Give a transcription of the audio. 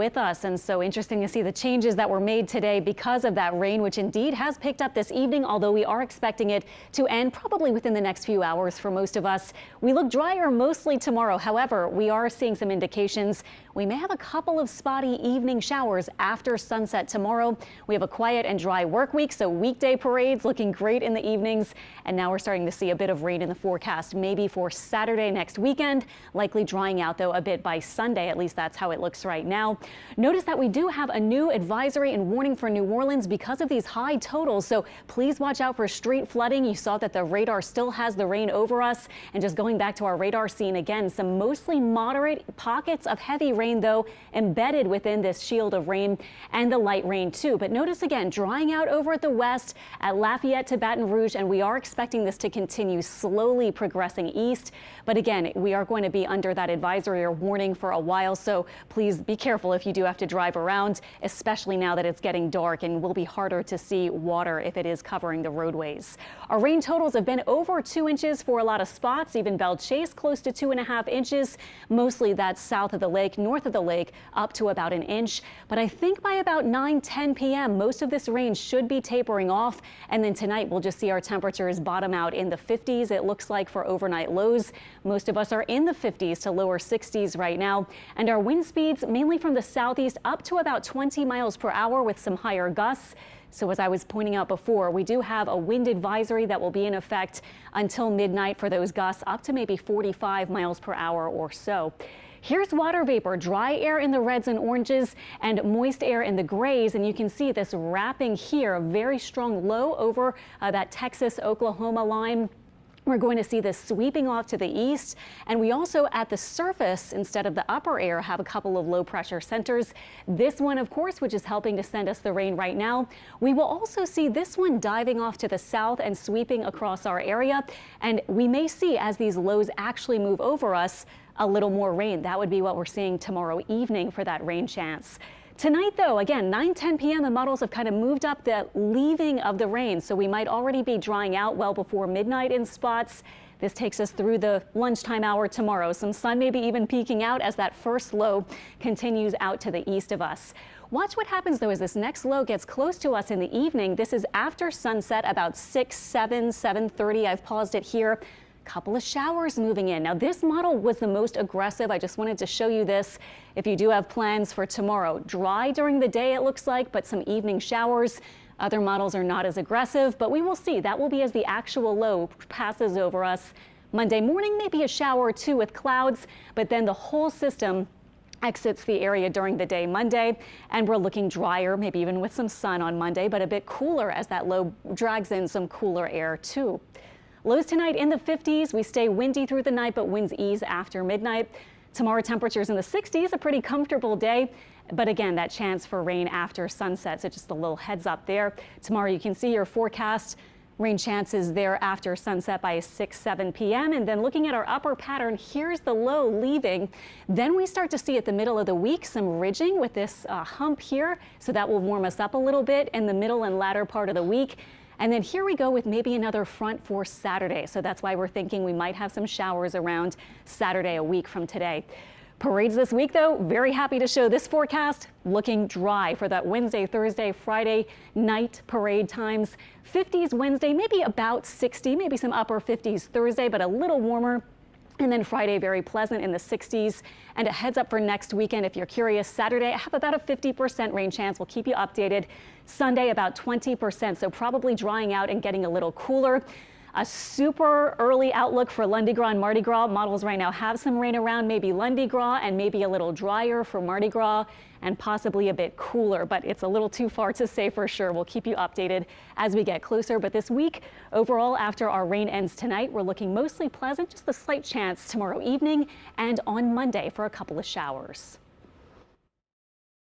with us. And so interesting to see the changes that were made today because of that rain, which indeed has picked up this evening, although we are expecting it to end probably within the next few hours for most of us. We look drier mostly tomorrow. However, we are seeing some indications we may have a couple of spotty evening showers after sunset tomorrow. We have a quiet and dry work week, so weekday parades looking great in the evenings. And now we're starting to see a bit of rain in the forecast, maybe for Saturday next weekend, likely drying out though a bit by Sunday. At least that's how it looks right now. Notice that we do have a new advisory and warning for New Orleans because of these high totals. So please watch out for street flooding. You saw that the radar still has the rain over us. And just going back to our radar scene again, some mostly moderate pockets of heavy rain though embedded within this shield of rain, and the light rain too. But notice again, drying out over at the west at Lafayette to Baton Rouge, and we are expecting this to continue slowly progressing east. But again, we are going to be under that advisory or warning for a while, so please be careful if you do have to drive around, especially now that it's getting dark and will be harder to see water if it is covering the roadways. Our rain totals have been over 2 inches for a lot of spots, even Belle Chase close to 2.5 inches. Mostly that's south of the lake, north of the lake up to about 1 inch. But I think by about 9-10 p.m. most of this rain should be tapering off, and then tonight we'll just see our temperatures bottom out in the 50s. It looks like for overnight lows. Most of us are in the 50s to lower 60s right now, and our wind speeds mainly from the southeast up to about 20 miles per hour with some higher gusts. So as I was pointing out before, we do have a wind advisory that will be in effect until midnight for those gusts up to maybe 45 miles per hour or so. Here's water vapor, dry air in the reds and oranges and moist air in the grays. And you can see this wrapping here, a very strong low over that Texas-Oklahoma line. We're going to see this sweeping off to the east, and we also at the surface instead of the upper air have a couple of low pressure centers. This one, of course, which is helping to send us the rain right now. We will also see this one diving off to the south and sweeping across our area, and we may see as these lows actually move over us a little more rain. That would be what we're seeing tomorrow evening for that rain chance. Tonight, though, again, 9-10 p.m., the models have kind of moved up the leaving of the rain, so we might already be drying out well before midnight in spots. This takes us through the lunchtime hour tomorrow. Some sun maybe even peeking out as that first low continues out to the east of us. Watch what happens, though, as this next low gets close to us in the evening. This is after sunset, about 7:30. I've paused it here. Couple of showers moving in. Now this model was the most aggressive. I just wanted to show you this. If you do have plans for tomorrow, dry during the day it looks like, but some evening showers. Other models are not as aggressive, but we will see. That will be as the actual low passes over us. Monday morning, maybe a shower or two with clouds, but then the whole system exits the area during the day Monday, and we're looking drier, maybe even with some sun on Monday, but a bit cooler as that low drags in some cooler air too. Lows tonight in the 50s. We stay windy through the night, but winds ease after midnight. Tomorrow, temperatures in the 60s, a pretty comfortable day. But again, that chance for rain after sunset. So just a little heads up there. Tomorrow, you can see your forecast. Rain chances there after sunset by 6-7 p.m. And then looking at our upper pattern, here's the low leaving. Then we start to see at the middle of the week some ridging with this hump here. So that will warm us up a little bit in the middle and latter part of the week. And then here we go with maybe another front for Saturday. So that's why we're thinking we might have some showers around Saturday a week from today. Parades this week, though, very happy to show this forecast looking dry for that Wednesday, Thursday, Friday night parade times. 50s Wednesday, maybe about 60, maybe some upper 50s Thursday, but a little warmer. And then Friday, very pleasant in the 60s. And a heads up for next weekend, if you're curious, Saturday, I have about a 50% rain chance. We'll keep you updated. Sunday, about 20%, so probably drying out and getting a little cooler. A super early outlook for Lundi Gras and Mardi Gras. Models right now have some rain around, maybe Lundi Gras, and maybe a little drier for Mardi Gras, and possibly a bit cooler, but it's a little too far to say for sure. We'll keep you updated as we get closer. But this week, overall, after our rain ends tonight, we're looking mostly pleasant, just a slight chance tomorrow evening and on Monday for a couple of showers.